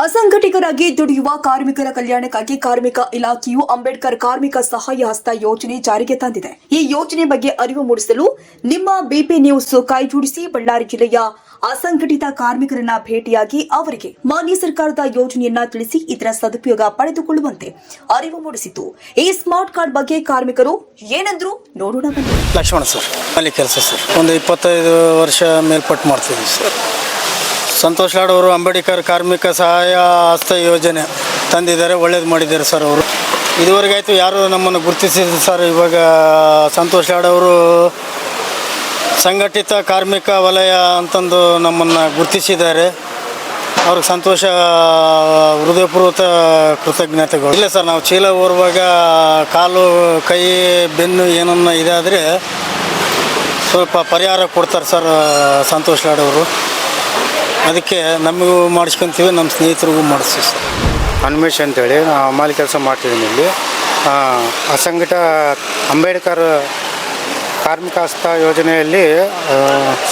ಅಸಂಘಟಿತರಾಗಿ ದುಡಿಯುವ ಕಾರ್ಮಿಕರ ಕಲ್ಯಾಣಕ್ಕಾಗಿ ಕಾರ್ಮಿಕ ಇಲಾಖೆಯು ಅಂಬೇಡ್ಕರ್ ಕಾರ್ಮಿಕ ಸಹಾಯ ಹಸ್ತ ಯೋಜನೆ ಜಾರಿಗೆ ತಂದಿದೆ. ಈ ಯೋಜನೆ ಬಗ್ಗೆ ಅರಿವು ಮೂಡಿಸಲು ನಿಮ್ಮ ಬಿಪಿ ನ್ಯೂಸ್ ಕೈಜೋಡಿಸಿ ಬಳ್ಳಾರಿ ಜಿಲ್ಲೆಯ ಅಸಂಘಟಿತ ಕಾರ್ಮಿಕರನ್ನ ಭೇಟಿಯಾಗಿ ಅವರಿಗೆ ಮಾನ್ಯ ಸರ್ಕಾರದ ಯೋಜನೆಯನ್ನ ತಿಳಿಸಿ ಇದರ ಸದುಪಯೋಗ ಪಡೆದುಕೊಳ್ಳುವಂತೆ ಅರಿವು ಮೂಡಿಸಿತು. ಈ ಸ್ಮಾರ್ಟ್ ಕಾರ್ಡ್ ಬಗ್ಗೆ ಕಾರ್ಮಿಕರು ಏನಂದ್ರು ನೋಡೋಣ ಬನ್ನಿ. ಲಕ್ಷ್ಮಣ ಸರ್, ಅಲ್ಲಿ ಕೆಲಸ ಸರ್, ಒಂದು 25 ವರ್ಷ ಮೇಲ್ಪಟ್ಟು ಮಾಡ್ತಿದ್ದೀವಿ ಸರ್. ಸಂತೋಷ್ ಲಾಡ್ ಅವರು ಅಂಬೇಡ್ಕರ್ ಕಾರ್ಮಿಕ ಸಹಾಯ ಹಸ್ತ ಯೋಜನೆ ತಂದಿದ್ದಾರೆ, ಒಳ್ಳೇದು ಮಾಡಿದ್ದಾರೆ ಸರ್. ಅವರು ಇದುವರೆಗೆ ಆಯಿತು ಯಾರು ನಮ್ಮನ್ನು ಗುರುತಿಸಿದ್ರು ಸರ್. ಇವಾಗ ಸಂತೋಷ್ ಲಾಡ್ ಅವರು ಸಂಘಟಿತ ಕಾರ್ಮಿಕ ವಲಯ ಅಂತಂದು ನಮ್ಮನ್ನು ಗುರುತಿಸಿದ್ದಾರೆ. ಅವ್ರಿಗೆ ಸಂತೋಷ, ಹೃದಯಪೂರ್ವಕ ಕೃತಜ್ಞತೆಗಳು. ಇಲ್ಲ ಸರ್, ನಾವು ಚೀಲ ಹೊರುವಾಗ ಕಾಲು ಕೈ ಬೆನ್ನು ಏನನ್ನ ಇದಾದರೆ ಸ್ವಲ್ಪ ಪರಿಹಾರ ಕೊಡ್ತಾರೆ ಸರ್ ಸಂತೋಷ್ ಲಾಡ್ ಅವರು. ಅದಕ್ಕೆ ನಮಗೂ ಮಾಡಿಸ್ಕೊತೀವಿ, ನಮ್ಮ ಸ್ನೇಹಿತರಿಗೂ ಮಾಡಿಸ್ತೀವಿ ಸರ್. ಅನ್ಮೇಶ್ ಅಂತೇಳಿ ನಾವು ಹಮಾಲಿ ಕೆಲಸ ಮಾಡ್ತಿದ್ದೀನಿ ಇಲ್ಲಿ. ಅಸಂಘಟಿತ ಅಂಬೇಡ್ಕರ್ ಕಾರ್ಮಿಕ ಹಸ್ತ ಯೋಜನೆಯಲ್ಲಿ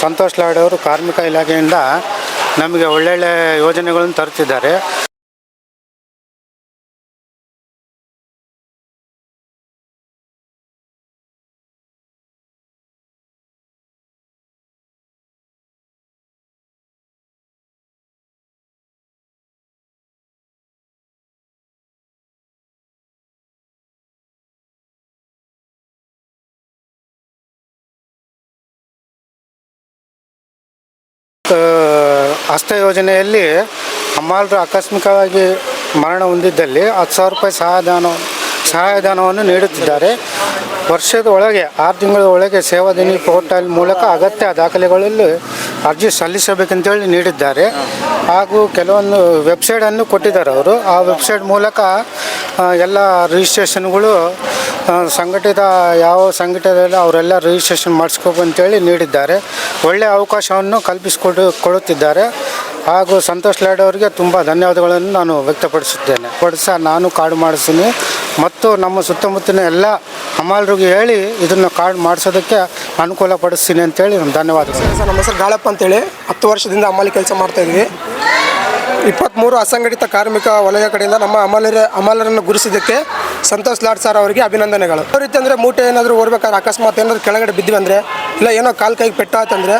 ಸಂತೋಷ್ ಲಾಡ್ ಅವರು ಕಾರ್ಮಿಕ ಇಲಾಖೆಯಿಂದ ನಮಗೆ ಒಳ್ಳೊಳ್ಳೆ ಯೋಜನೆಗಳನ್ನು ತರುತ್ತಿದ್ದಾರೆ. ಹಸ್ತ ಯೋಜನೆಯಲ್ಲಿ ಹಮಾಲರು ಆಕಸ್ಮಿಕವಾಗಿ ಮರಣ ಹೊಂದಿದ್ದಲ್ಲಿ 10,000 ರೂಪಾಯಿ ಸಹಾಯಧನವನ್ನು ನೀಡುತ್ತಿದ್ದಾರೆ. ವರ್ಷದ ಒಳಗೆ 6 ತಿಂಗಳ ಒಳಗೆ ಸೇವಾದಿನಿ ಪೋರ್ಟಲ್ ಮೂಲಕ ಅಗತ್ಯ ದಾಖಲೆಗಳಲ್ಲಿ ಅರ್ಜಿ ಸಲ್ಲಿಸಬೇಕಂತೇಳಿ ನೀಡಿದ್ದಾರೆ. ಹಾಗೂ ಕೆಲವೊಂದು ವೆಬ್ಸೈಟನ್ನು ಕೊಟ್ಟಿದ್ದಾರೆ ಅವರು. ಆ ವೆಬ್ಸೈಟ್ ಮೂಲಕ ಎಲ್ಲ ರಿಜಿಸ್ಟ್ರೇಷನ್ಗಳು ಸಂಘಟಿತ ಯಾವ ಸಂಘಟನೆಯಲ್ಲಿ ಅವರೆಲ್ಲ ರಿಜಿಸ್ಟ್ರೇಷನ್ ಮಾಡಿಸ್ಕೋಬೇಕಂತೇಳಿ ನೀಡಿದ್ದಾರೆ. ಒಳ್ಳೆಯ ಅವಕಾಶವನ್ನು ಕಲ್ಪಿಸಿಕೊಡುತ್ತಿದ್ದಾರೆ. ಹಾಗೂ ಸಂತೋಷ್ ಲಾಡ್ ಅವರಿಗೆ ತುಂಬ ಧನ್ಯವಾದಗಳನ್ನು ನಾನು ವ್ಯಕ್ತಪಡಿಸುತ್ತೇನೆ. ನಾನು ಕಾರ್ಡ್ ಮಾಡಿಸ್ತೀನಿ ಮತ್ತು ನಮ್ಮ ಸುತ್ತಮುತ್ತಲಿನ ಎಲ್ಲ ಹಮಾಲರಿಗೆ ಹೇಳಿ ಇದನ್ನು ಕಾರ್ಡ್ ಮಾಡಿಸೋದಕ್ಕೆ ಅನುಕೂಲ ಪಡಿಸ್ತೀನಿ ಅಂತೇಳಿ ಧನ್ಯವಾದಗಳು. ಸರ್, ನಮ್ಮ ಹೆಸರು ಗಾಳಪ್ಪ ಅಂತೇಳಿ 10 ವರ್ಷದಿಂದ ಹಮಾಲಿ ಕೆಲಸ ಮಾಡ್ತಾಯಿದ್ವಿ. 23 ಅಸಂಘಟಿತ ಕಾರ್ಮಿಕ ವಲಯ ಕಡೆಯಿಂದ ನಮ್ಮ ಹಮಾಲರನ್ನು ಗುರುತಿಸಿದ್ದಕ್ಕೆ ಸಂತೋಷ್ ಲಾಡ್ ಸರ್ ಅವರಿಗೆ ಅಭಿನಂದನೆಗಳು. ಯಾವ ರೀತಿ ಅಂದರೆ ಮೂಟೆ ಏನಾದರೂ ಓಡಬೇಕಾದ್ರೆ ಅಕಸ್ಮಾತ್ ಏನಾದರೂ ಕೆಳಗಡೆ ಬಿದ್ವಿ ಅಂದರೆ, ಇಲ್ಲ ಏನೋ ಕಾಲು ಕೈಗೆ ಪೆಟ್ಟಾಯ್ತಂದರೆ,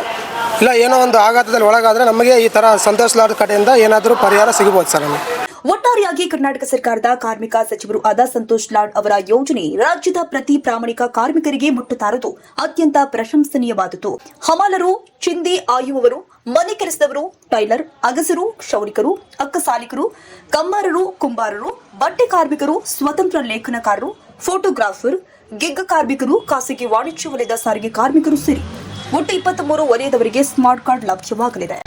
ಇಲ್ಲ ಏನೋ ಒಂದು ಆಘಾತದಲ್ಲಿ ಒಳಗಾದರೆ ನಮಗೆ ಈ ಥರ ಸಂತೋಷ್ ಲಾಡ್ ಕಡೆಯಿಂದ ಏನಾದರೂ ಪರಿಹಾರ ಸಿಗಬಹುದು ಸರ್. ನಮಗೆ ಒಟ್ಟಾರೆಯಾಗಿ ಕರ್ನಾಟಕ ಸರ್ಕಾರದ ಕಾರ್ಮಿಕ ಸಚಿವರು ಆದ ಸಂತೋಷ್ ಲಾಡ್ ಅವರ ಯೋಜನೆ ರಾಜ್ಯದ ಪ್ರತಿ ಪ್ರಾಮಾಣಿಕ ಕಾರ್ಮಿಕರಿಗೆ ಮುಟ್ಟುತ್ತಾರದು ಅತ್ಯಂತ ಪ್ರಶಂಸನೀಯವಾದದ್ದು. ಹಮಾಲರು, ಚಿಂದಿ ಆಯುವವರು, ಮನೆ ಕೆಲಸದವರು, ಟೈಲರ್, ಅಗಸರು, ಕ್ಷೌರಿಕರು, ಅಕ್ಕಸಾಲಿಕರು, ಕಮ್ಮಾರರು, ಕುಂಬಾರರು, ಬಟ್ಟೆ ಕಾರ್ಮಿಕರು, ಸ್ವತಂತ್ರ ಲೇಖನಕಾರರು, ಫೋಟೋಗ್ರಾಫರ್, ಗಿಗ್ ಕಾರ್ಮಿಕರು, ಖಾಸಗಿ ವಾಣಿಜ್ಯ ವಲಯದ ಸಾರಿಗೆ ಕಾರ್ಮಿಕರು ಸೇರಿ ಒಟ್ಟು 23 ವಲಯದವರಿಗೆ ಸ್ಮಾರ್ಟ್ ಕಾರ್ಡ್ ಲಭ್ಯವಾಗಲಿದೆ.